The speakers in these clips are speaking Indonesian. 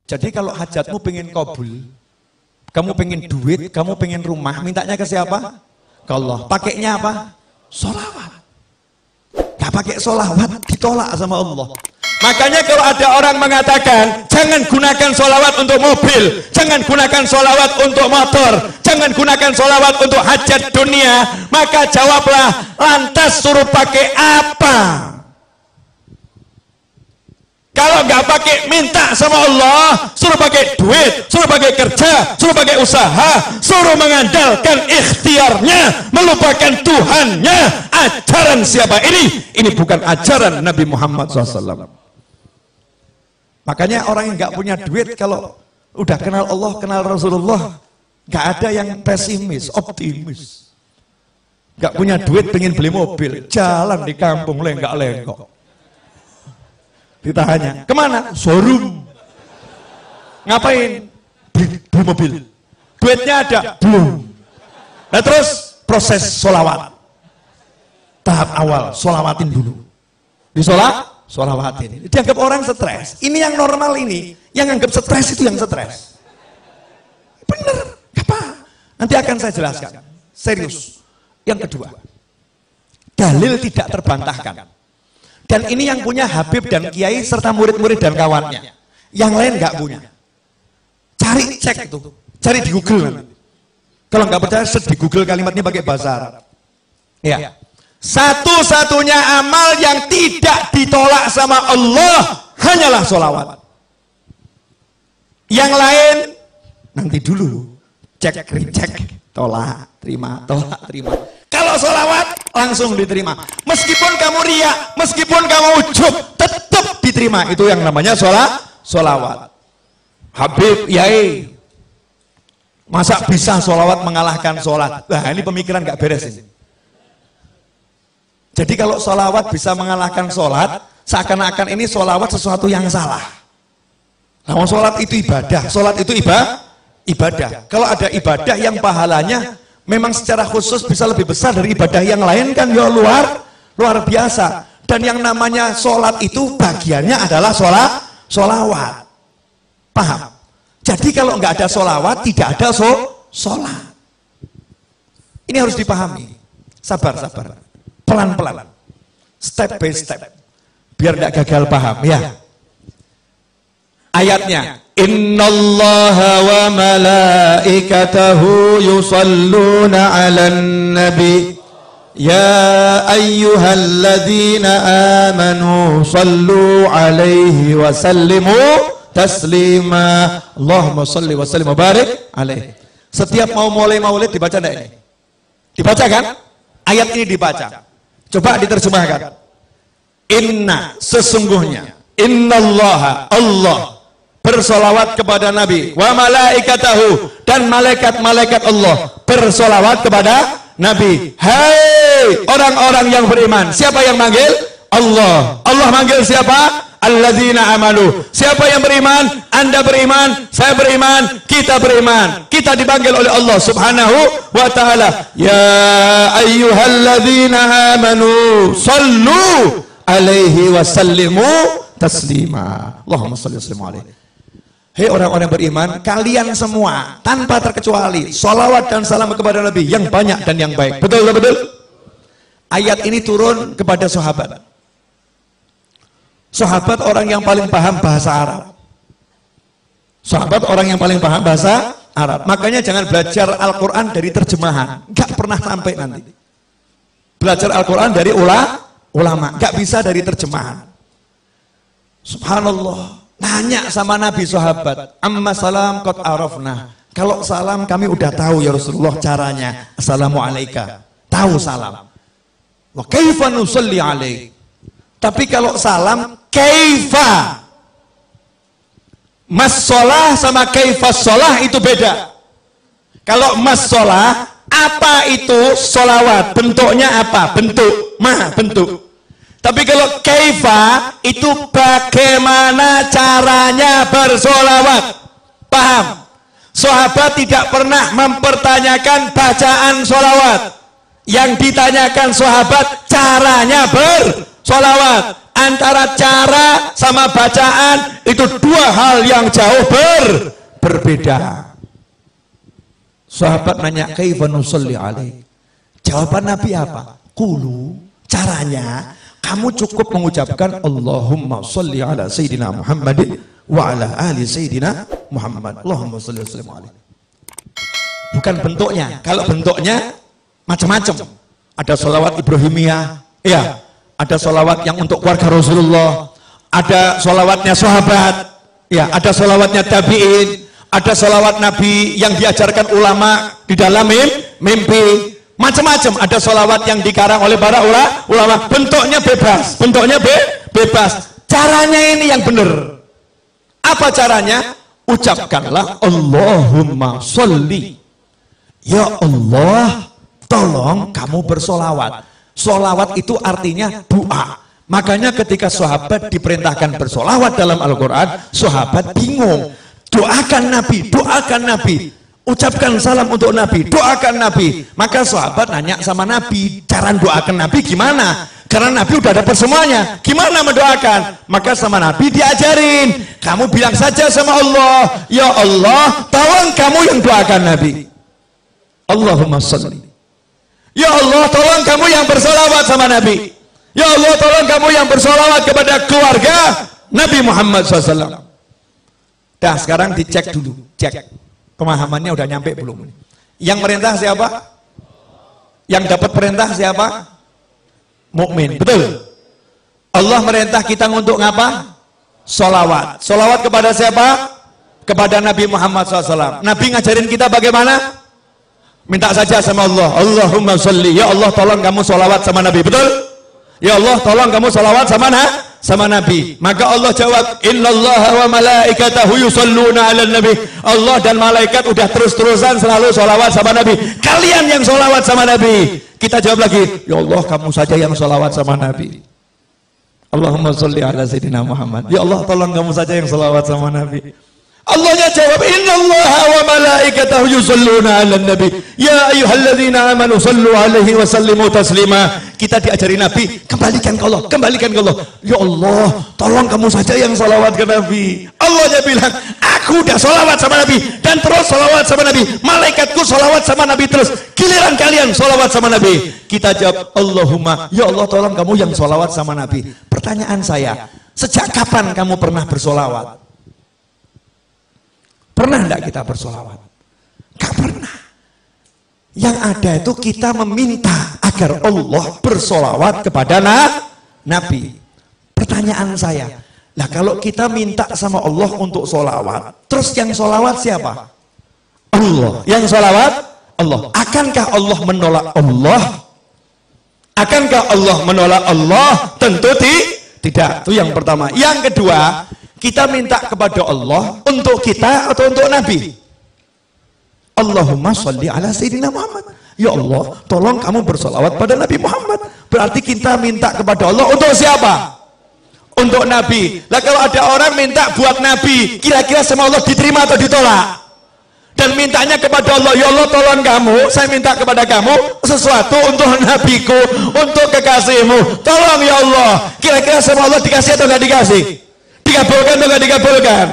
Jadi kalau hajatmu pengen kabul, kamu pengen duit, kamu pengen rumah, mintanya ke siapa? Ke Allah. Pakainya apa? Sholawat. Gak pakai sholawat, ditolak sama Allah. Makanya kalau ada orang mengatakan jangan gunakan sholawat untuk mobil, jangan gunakan sholawat untuk motor, jangan gunakan sholawat untuk hajat dunia, maka jawablah, lantas suruh pakai apa? Kalau nggak pakai minta sama Allah, suruh pakai duit, suruh pakai kerja, suruh pakai usaha, suruh mengandalkan ikhtiarnya, melupakan Tuhannya. Ajaran siapa ini? Ini bukan ajaran Nabi Muhammad SAW. Makanya orang yang nggak punya duit kalau udah kenal Allah, kenal Rasulullah, nggak ada yang pesimis, optimis. Nggak punya duit pengen beli mobil, jalan di kampung lenggak-lenggok. Ditanya, kemana? Showroom. Ngapain? Beli mobil. Duitnya ada? Belum. Nah terus proses sholawat. Tahap awal, sholawatin dulu. Sholawatin. Dianggap orang stres. Ini yang normal ini. Yang anggap stres itu yang stres. Bener. Apa? Nanti akan saya jelaskan. Serius. Yang kedua. Dalil tidak terbantahkan. Dan ini yang punya Habib dan Kiai serta murid-murid dan kawannya. Yang lain nggak punya. Cari cek itu, cari di Google nanti. Kalau nggak percaya, di Google kalimatnya pakai bahasa Arab. Ya. Satu-satunya amal yang tidak ditolak sama Allah hanyalah sholawat. Yang lain nanti dulu, cek, recheck, tolak, terima, tolak, terima. Kalau sholawat langsung diterima. Meskipun kamu riya, meskipun kamu ujub, tetap diterima. Itu yang namanya sholawat. Habib, Yai, masa bisa sholawat mengalahkan sholat? Nah ini pemikiran gak beres ini. Jadi kalau sholawat bisa mengalahkan sholat, seakan-akan ini sholawat sesuatu yang salah. Nah, sholat itu ibadah, sholat itu ibadah. Kalau ada ibadah yang pahalanya memang secara khusus bisa lebih besar dari ibadah yang lain kan ya luar biasa. Dan yang namanya sholat itu bagiannya adalah sholawat. Paham? Jadi kalau nggak ada sholawat tidak ada sholat. Ini harus dipahami. Sabar. Pelan-pelan. Step by step. Biar nggak gagal paham ya. Ayatnya, innallaha wa malaikatahu yusalluna 'alan nabi ya ayyuhalladzina amanu sallu 'alaihi wa sallimu taslima. Allahumma shalli wa sallim wa barik alaihi. Setiap mau mulai maulid dibaca enggak ini? Dibaca kan? Ayat ini dibaca. Coba diterjemahkan. Inna, sesungguhnya, innallaha, Allah bersolawat kepada Nabi, wa malaikatahu, dan malaikat-malaikat Allah bersolawat kepada Nabi. Hai orang-orang yang beriman. Siapa yang manggil? Allah. Allah manggil siapa? Alladzina amanu. Siapa yang beriman? Anda beriman, saya beriman, kita beriman. Kita dipanggil oleh Allah Subhanahu wa ta'ala. Ya ayyuhalladzina amanu sallu alaihi wa sallimu taslima. Allahumma salli wa sallim alaihi. Hei orang-orang beriman, kalian semua tanpa terkecuali sholawat dan salam kepada Nabi yang banyak dan yang baik. Betul? Ayat ini turun kepada sahabat. Sahabat orang yang paling paham bahasa Arab. Sahabat orang yang paling paham bahasa Arab. Makanya jangan belajar Al-Quran dari terjemahan. Gak pernah sampai nanti. Belajar Al-Quran dari ulama. Gak bisa dari terjemahan. Subhanallah. Nanya sama Nabi sahabat. Amma salam qad arafna. Kalau salam kami udah tahu ya Rasulullah caranya. Assalamualaikum. Tahu salam. Wa kaifa nusalli alaik. Tapi kalau salam, kaifa. Mas sholah sama kaifa sholah itu beda. Kalau mas sholah, apa itu sholawat? Bentuknya apa? Bentuk. Bentuk. Tapi kalau kaifa, itu bagaimana caranya bersolawat. Paham? Sahabat tidak pernah mempertanyakan bacaan sholawat. Yang ditanyakan sahabat, caranya bersolawat. Antara cara sama bacaan itu dua hal yang jauh berbeda. Sahabat nanya, kaifa nusalli alaik? Jawaban Nabi apa? Qulu, caranya kamu cukup mengucapkan Allahumma sholli ala sayyidina Muhammadin wa ala ali sayyidina Muhammad. Allahumma sholli wa sallim alaihi. Bukan bentuknya. Kalau bentuknya macam-macam. Ada sholawat Ibrahimiyah, ya. Ada sholawat yang untuk keluarga Rasulullah, ada sholawatnya sahabat, ya. Ada sholawatnya tabi'in, ada sholawat Nabi yang diajarkan ulama di dalam mimpi. Macam-macam. Ada sholawat yang dikarang oleh para ulama. Bentuknya bebas. Bentuknya bebas. Caranya ini yang benar. Apa caranya? Ucapkanlah Allahumma sholli. Ya Allah, tolong kamu bersolawat. Solawat itu artinya doa. Makanya ketika sahabat diperintahkan bersolawat dalam Al-Quran, sahabat bingung. Doakan Nabi, doakan Nabi. Ucapkan salam untuk Nabi, doakan Nabi. Maka sahabat nanya sama Nabi, cara doakan Nabi gimana? Karena Nabi udah dapat semuanya. Gimana mendoakan? Maka sama Nabi diajarin. Kamu bilang saja sama Allah, ya Allah, tolong kamu yang doakan Nabi. Allahumma sholli. Ya Allah, tolong kamu yang bersolawat sama Nabi. Ya Allah, tolong kamu yang bersolawat kepada keluarga Nabi Muhammad SAW. Dah, sekarang dicek dulu, cek pemahamannya udah nyampe belum? Yang merintah siapa? Yang dapat perintah siapa? Mukmin, betul. Allah merintah kita untuk ngapa? Solawat. Solawat kepada siapa? Kepada Nabi Muhammad SAW. Nabi ngajarin kita bagaimana? Minta saja sama Allah, Allahumma sholli. Ya Allah, tolong kamu solawat sama Nabi, betul? Ya Allah, tolong kamu solawat sama Nabi. Maka Allah jawab, innallaha wa malaikatahu yusholluna ala nabi. Allah dan malaikat udah terus-terusan selalu solawat sama Nabi. Kalian yang solawat sama Nabi. Kita jawab lagi, ya Allah, kamu saja yang solawat sama Nabi. Allahumma sholli ala sayyidina Muhammad. Ya Allah, tolong kamu saja yang solawat sama Nabi. Allahnya jawab, innallaha wa malaikatahu yusholluna 'alan nabi ya ayyuhalladzina amanu shallu 'alaihi wa sallimu taslima. Kita diajari Nabi, kembalikan ke Allah, kembalikan ke Allah. Ya Allah, tolong kamu saja yang salawat ke Nabi. Allahnya bilang, aku udah salawat sama Nabi dan terus salawat sama Nabi. Malaikatku salawat sama Nabi terus. Giliran kalian salawat sama Nabi. Kita jawab, Allahumma, ya Allah, tolong kamu yang salawat sama Nabi. Pertanyaan saya, sejak kapan kamu pernah bersolawat? Pernah enggak kita bersolawat? Gak pernah. Yang ada itu kita meminta agar Allah bersolawat kepada Nabi. Pertanyaan saya, nah kalau kita minta sama Allah untuk solawat, terus yang solawat siapa? Allah. Yang solawat? Allah. Akankah Allah menolak Allah? Akankah Allah menolak Allah? Tentu tidak. Itu yang pertama. Yang kedua, kita minta kepada Allah untuk kita atau untuk Nabi? Allahumma sholli ala sayyidina Muhammad. Ya Allah, tolong kamu bersolawat pada Nabi Muhammad. Berarti kita minta kepada Allah untuk siapa? Untuk Nabi. Lah kalau ada orang minta buat Nabi, kira-kira sama Allah diterima atau ditolak? Dan mintanya kepada Allah, ya Allah, tolong kamu, saya minta kepada kamu sesuatu untuk Nabiku, untuk kekasihmu. Tolong ya Allah. Kira-kira sama Allah dikasih atau nggak dikasih? Dikabulkan atau nggak dikabulkan?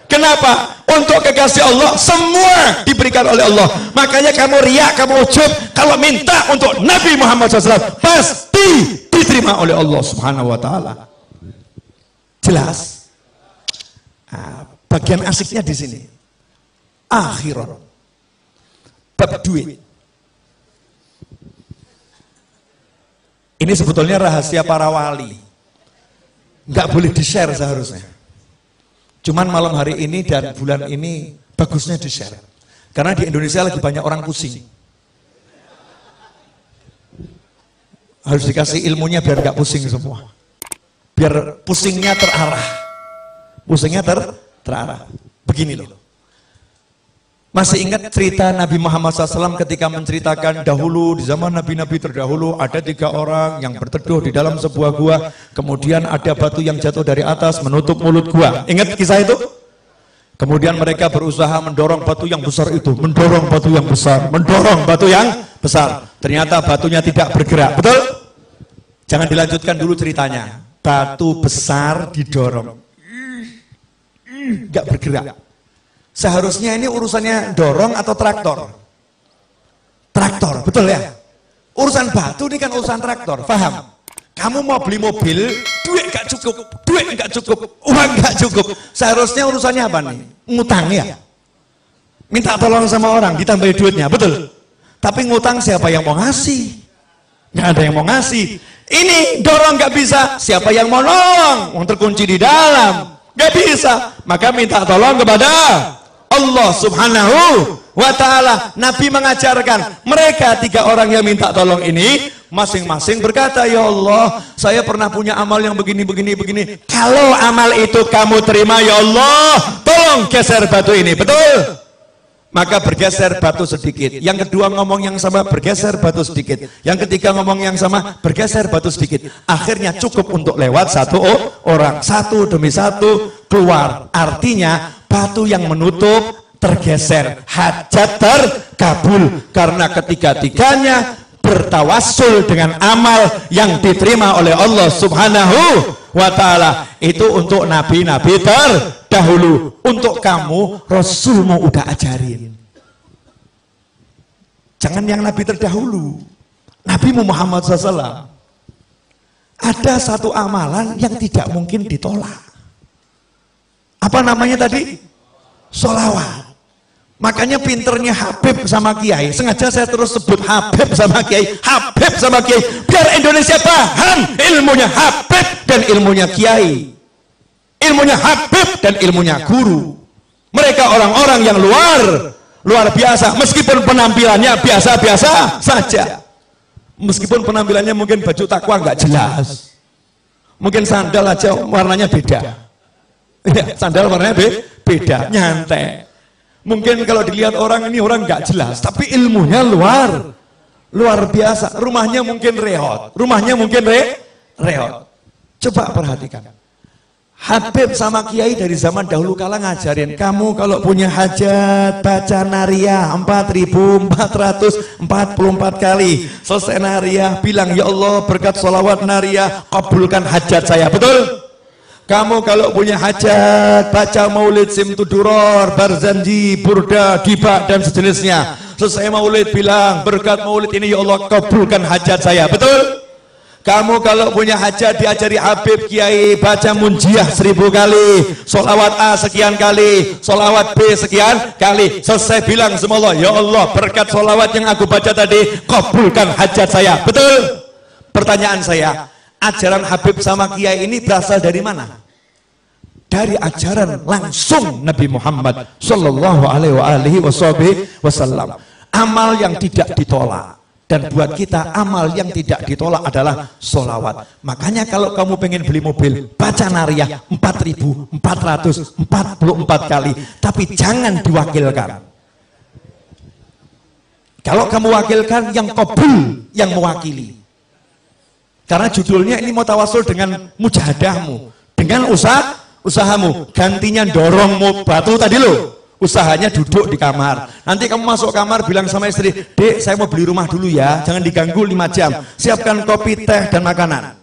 Kenapa? Untuk kekasih Allah semua diberikan oleh Allah. Makanya kamu riak, kamu ujub kalau minta untuk Nabi Muhammad SAW pasti diterima oleh Allah Subhanahu Wa Taala. Jelas? Nah, bagian asiknya di sini. Akhirat. Bab duit. Ini sebetulnya rahasia para wali. Nggak boleh di-share seharusnya. Cuman malam hari ini dan bulan ini bagusnya di-share. Karena di Indonesia lagi banyak orang pusing. Harus dikasih ilmunya biar nggak pusing semua. Biar pusingnya terarah. Pusingnya terarah. Begini loh. Masih ingat cerita Nabi Muhammad SAW ketika menceritakan dahulu di zaman Nabi-Nabi terdahulu ada 3 orang yang berteduh di dalam sebuah gua, kemudian ada batu yang jatuh dari atas menutup mulut gua. Ingat kisah itu? Kemudian mereka berusaha mendorong batu yang besar itu, mendorong batu yang besar, mendorong batu yang besar. Ternyata batunya tidak bergerak, betul? Jangan dilanjutkan dulu ceritanya. batu besar didorong, nggak bergerak. Seharusnya ini urusannya dorong atau traktor? Traktor, betul ya? Urusan batu ini kan urusan traktor, paham? Kamu mau beli mobil, duit nggak cukup, uang nggak cukup. Seharusnya urusannya apa nih? Ngutang ya? Minta tolong sama orang, ditambahin duitnya, betul? Tapi ngutang siapa yang mau ngasih? Nggak ada yang mau ngasih. Ini dorong nggak bisa, siapa yang mau nolong? Wong terkunci di dalam, nggak bisa. Maka minta tolong kepada Allah Subhanahu wa ta'ala. Nabi mengajarkan mereka 3 orang yang minta tolong ini masing-masing berkata, ya Allah, saya pernah punya amal yang begini. Kalau amal itu kamu terima, ya Allah, tolong geser batu ini, betul? Maka bergeser batu sedikit. Yang kedua ngomong yang sama, bergeser batu sedikit. Yang ketiga ngomong yang sama, bergeser batu sedikit. Akhirnya cukup untuk lewat 1 orang, 1 demi 1 keluar. Artinya batu yang menutup tergeser, hajat terkabul. Karena ketiga-tiganya bertawassul dengan amal yang diterima oleh Allah Subhanahu wa ta'ala. Itu untuk nabi-nabi terdahulu. Untuk kamu, Rasulmu udah ajarin. Jangan yang nabi terdahulu, Nabi Muhammad SAW. Ada satu amalan yang tidak mungkin ditolak. Apa namanya tadi? Sholawat. Makanya pinternya Habib sama Kiai. Sengaja saya terus sebut Habib sama Kiai, Habib sama Kiai, biar Indonesia paham ilmunya Habib dan ilmunya Kiai, ilmunya Habib dan ilmunya guru. Mereka orang-orang yang luar biasa. Meskipun penampilannya biasa-biasa saja, meskipun penampilannya mungkin baju takwa nggak jelas, mungkin sandal aja warnanya beda, sandal warnanya beda, nyantai. Mungkin kalau dilihat orang ini orang nggak jelas, tapi ilmunya luar biasa. Rumahnya mungkin reot, reot. Coba perhatikan. Habib sama Kiai dari zaman dahulu kala ngajarin, kamu kalau punya hajat baca nariyah 4444 kali. Selesai nariyah bilang, ya Allah berkat sholawat nariyah kabulkan hajat saya, betul? Kamu kalau punya hajat, baca maulid simtuduror, barzanji, burda, dibak, dan sejenisnya. Selesai maulid bilang, berkat maulid ini ya Allah kabulkan hajat saya, betul? Kamu kalau punya hajat diajari Habib Kiai, baca munjiah 1000 kali, sholawat A sekian kali, sholawat B sekian kali. Selesai bilang sama Allah, ya Allah berkat sholawat yang aku baca tadi, kabulkan hajat saya, betul? Pertanyaan saya, ajaran Habib sama Kiai ini berasal dari mana? Dari ajaran langsung Nabi Muhammad Sallallahu Alaihi Wasallam. Amal yang tidak ditolak. Dan buat kita amal yang tidak ditolak adalah sholawat. Makanya kalau kamu pengen beli mobil, baca nariyah 4444 kali. Tapi jangan diwakilkan. Kalau kamu wakilkan, yang qabul yang mewakili. Karena judulnya ini mau tawasul dengan mujahadahmu, dengan usahamu. Gantinya dorong batu tadi loh, usahanya duduk di kamar. Nanti kamu masuk kamar bilang sama istri, dek saya mau beli rumah dulu ya, jangan diganggu 5 jam, siapkan kopi, teh, dan makanan.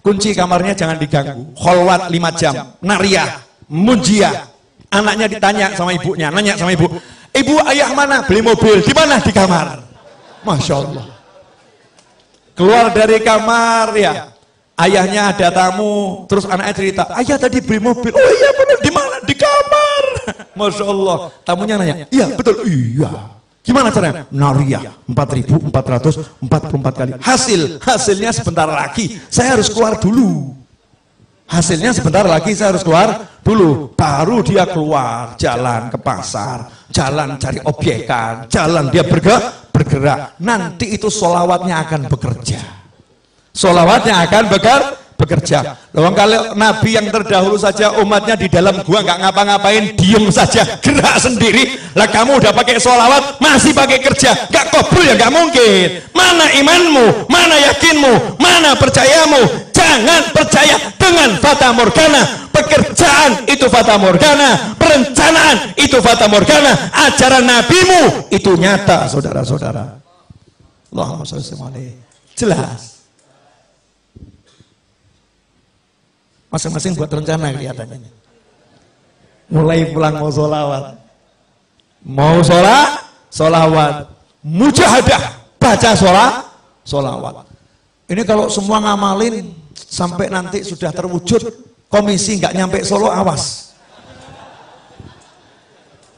Kunci kamarnya jangan diganggu, kholwat 5 jam, nariyah, munjiah. Anaknya ditanya sama ibunya, nanya sama ibu, ayah mana? Beli mobil, di mana? Di kamar. Masya Allah. Keluar dari kamar ya, ayahnya ada tamu, terus anaknya cerita, ayah tadi beli mobil, oh iya benar, di mana? Di kamar. Masya Allah. Tamunya nanya, iya betul, iya. Gimana caranya? Nariyah 4444 kali. Hasilnya sebentar lagi saya harus keluar dulu. Hasilnya sebentar lagi saya harus keluar dulu. Baru dia keluar, jalan ke pasar, jalan cari obyekan, jalan dia bergerak. Nanti itu sholawatnya akan bekerja. Sholawatnya akan bekerja. Loh, kalau Nabi yang terdahulu saja umatnya di dalam gua nggak ngapa-ngapain, diem saja, gerak sendiri. Lah kamu udah pakai sholawat, masih pakai kerja, nggak kabul ya nggak mungkin. Mana imanmu? Mana yakinmu? Mana percayamu? Jangan percaya dengan fata morgana. Pekerjaan itu fata morgana, perencanaan itu fata morgana, ajaran nabimu itu nyata, saudara-saudara. Allahumma shalli alaihi. Jelas. Masing-masing buat rencana kelihatannya. Mulai pulang mau sholawat. Mau sholawat. Mujahadah, baca sholawat. Ini kalau semua ngamalin sampai nanti sudah terwujud, komisi nggak nyampe Solo, awas.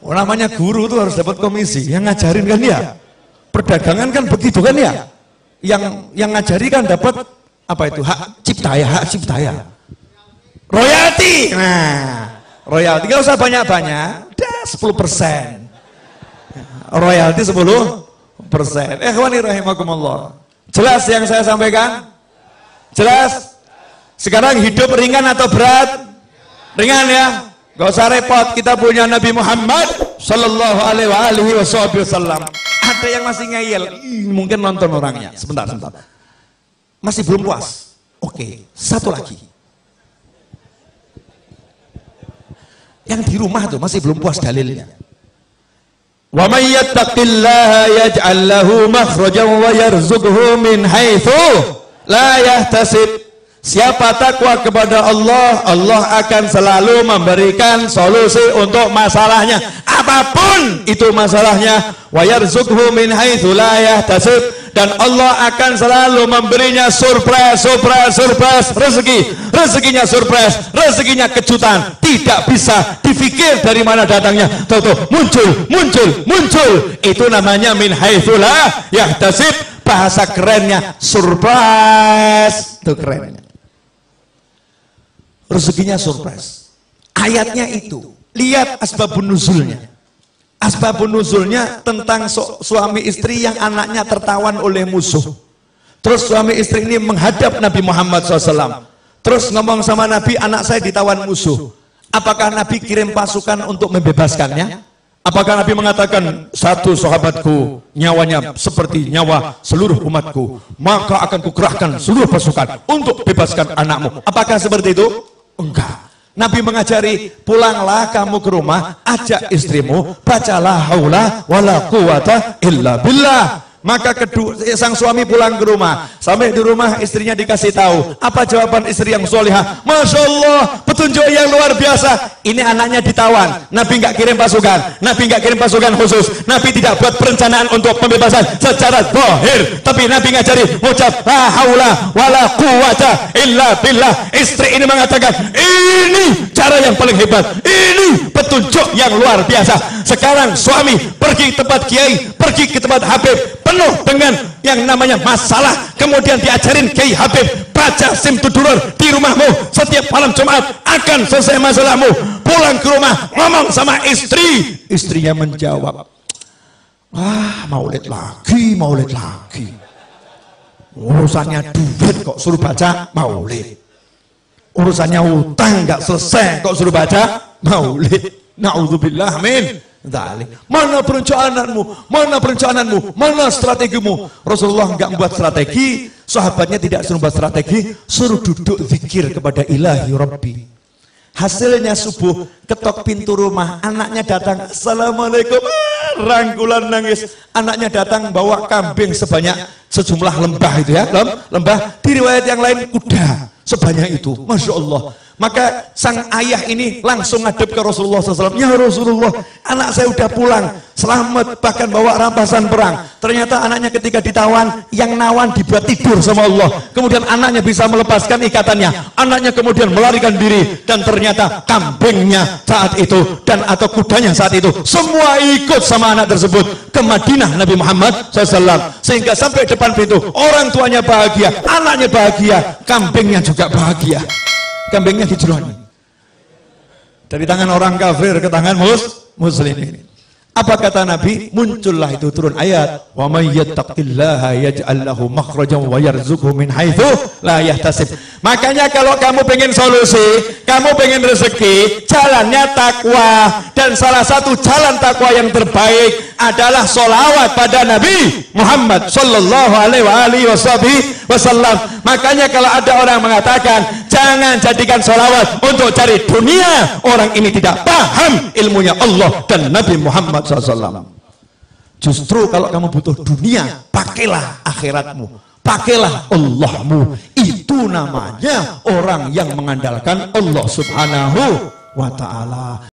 Oh, namanya guru tuh harus dapat komisi, yang ngajarin kan ya. Perdagangan kan begitu kan ya. Yang ngajari kan dapat apa itu, hak cipta ya. Royalti. Nah, royalti nggak usah banyak-banyak, udah 10%. Royalti 10%. Ikhwani rahimakumullah. Jelas yang saya sampaikan? Jelas? Sekarang hidup ringan atau berat? Ringan ya? Gak usah repot, kita punya Nabi Muhammad sallallahu alaihi wasallam. Ada yang masih ngeyel, mungkin nonton orangnya. Sebentar. Masih belum puas? Oke, satu lagi. Yang di rumah tuh masih belum puas dalilnya. Wa may yattaqillaha yaj'al lahu makhrajan wa yarzuqhu min haitsu la yahtasib. Siapa takwa kepada Allah, Allah akan selalu memberikan solusi untuk masalahnya, apapun itu masalahnya. Wa yarzuqhu min haitsu la yahtasib. Dan Allah akan selalu memberinya surprise rezekinya surprise, rezekinya kejutan, tidak bisa dipikir dari mana datangnya, tahu-tahu muncul. Itu namanya min haitsu la yahtasib. Bahasa kerennya surprise, itu kerennya. Rezekinya surprise. Ayatnya itu, lihat asbabun nuzulnya. Asbabun nuzulnya tentang suami istri yang anaknya tertawan oleh musuh. Terus suami istri ini menghadap Nabi Muhammad SAW. Terus ngomong sama Nabi, anak saya ditawan musuh. Apakah Nabi kirim pasukan untuk membebaskannya? Apakah Nabi mengatakan, satu sahabatku nyawanya seperti nyawa seluruh umatku, maka akan kukerahkan seluruh pasukan untuk bebaskan anakmu? Apakah seperti itu? Enggak. Nabi mengajari, pulanglah kamu ke rumah, ajak istrimu, bacalah haula wala quwata illa billah. Maka sang suami pulang ke rumah. Sampai di rumah istrinya dikasih tahu. Apa jawaban istri yang solihah? Masya Allah, petunjuk yang luar biasa. Ini anaknya ditawan. Nabi nggak kirim pasukan. Nabi nggak kirim pasukan khusus. Nabi tidak buat perencanaan untuk pembebasan secara zahir. Tapi Nabi ngajari, ucap la haula wala quwata illa billah. Istri ini mengatakan, ini cara yang paling hebat. Ini petunjuk yang luar biasa. Sekarang suami pergi ke tempat kiai, pergi ke tempat habib, penuh dengan yang namanya masalah, kemudian diajarin Kiai Habib, baca Simtudurur di rumahmu setiap malam Jumat, akan selesai masalahmu. Pulang ke rumah, ngomong sama istri, istrinya menjawab, maulid lagi, urusannya duit kok suruh baca maulid, urusannya utang nggak selesai kok suruh baca maulid. Na'udzubillah, amin. Mana perencanaanmu, mana strategimu? Rasulullah enggak membuat strategi, sahabatnya tidak suruh membuat strategi, suruh duduk zikir kepada ilahi Rabbi. Hasilnya subuh, ketok pintu rumah, anaknya datang, assalamualaikum, rangkulan nangis. Anaknya datang bawa kambing sejumlah lembah itu ya, lembah. Di riwayat yang lain kuda sebanyak itu, masya Allah. Maka sang ayah ini langsung ngadep ke Rasulullah SAW. Ya Rasulullah, anak saya udah pulang, selamat, bahkan bawa rampasan perang. Ternyata anaknya ketika ditawan, yang nawan dibuat tidur sama Allah. Kemudian anaknya bisa melepaskan ikatannya. Anaknya kemudian melarikan diri. Dan ternyata kambingnya saat itu, dan atau kudanya saat itu, semua ikut sama anak tersebut ke Madinah Nabi Muhammad SAW. Sehingga sampai depan pintu, orang tuanya bahagia, anaknya bahagia, kambingnya juga bahagia. Kambingnya hijrah dari tangan orang kafir ke tangan muslimin. Apa kata Nabi? Muncullah itu turun ayat, wa may yattaqillaha yaj'al lahu makhrajan wa yarzuqhu min haitsu la yahtasib. Makanya kalau kamu pengen solusi, kamu pengen rezeki, jalannya takwa. Dan salah satu jalan takwa yang terbaik adalah sholawat pada Nabi Muhammad sallallahu alaihi wasallam. Makanya kalau ada orang mengatakan jangan jadikan sholawat untuk cari dunia, orang ini tidak paham ilmunya Allah dan Nabi Muhammad SAW. Justru kalau kamu butuh dunia, pakailah akhiratmu, pakailah Allahmu. Itu namanya orang yang mengandalkan Allah Subhanahu wa ta'ala.